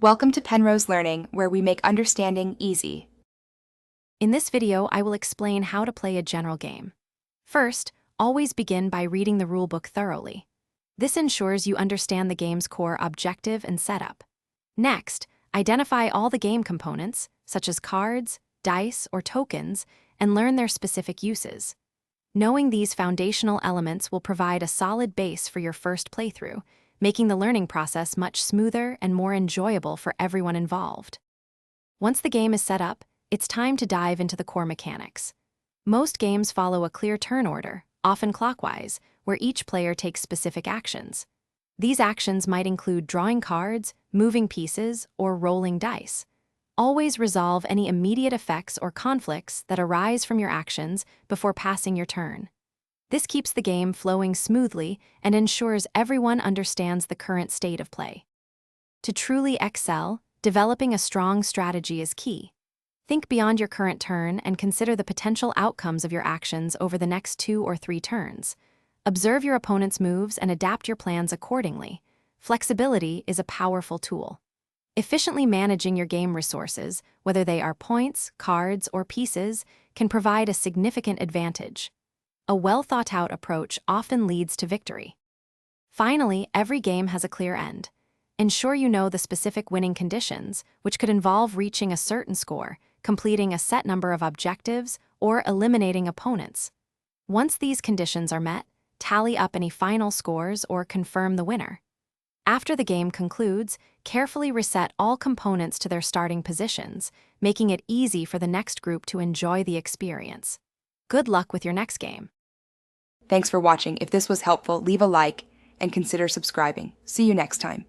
Welcome to Penrose Learning, where we make understanding easy. In this video, I will explain how to play a general game. First, always begin by reading the rulebook thoroughly. This ensures you understand the game's core objective and setup. Next, identify all the game components, such as cards, dice, or tokens, and learn their specific uses. Knowing these foundational elements will provide a solid base for your first playthrough, making the learning process much smoother and more enjoyable for everyone involved. Once the game is set up, it's time to dive into the core mechanics. Most games follow a clear turn order, often clockwise, where each player takes specific actions. These actions might include drawing cards, moving pieces, or rolling dice. Always resolve any immediate effects or conflicts that arise from your actions before passing your turn. This keeps the game flowing smoothly and ensures everyone understands the current state of play. To truly excel, developing a strong strategy is key. Think beyond your current turn and consider the potential outcomes of your actions over the next 2 or 3 turns. Observe your opponent's moves and adapt your plans accordingly. Flexibility is a powerful tool. Efficiently managing your game resources, whether they are points, cards, or pieces, can provide a significant advantage. A well-thought-out approach often leads to victory. Finally, every game has a clear end. Ensure you know the specific winning conditions, which could involve reaching a certain score, completing a set number of objectives, or eliminating opponents. Once these conditions are met, tally up any final scores or confirm the winner. After the game concludes, carefully reset all components to their starting positions, making it easy for the next group to enjoy the experience. Good luck with your next game. Thanks for watching. If this was helpful, leave a like and consider subscribing. See you next time.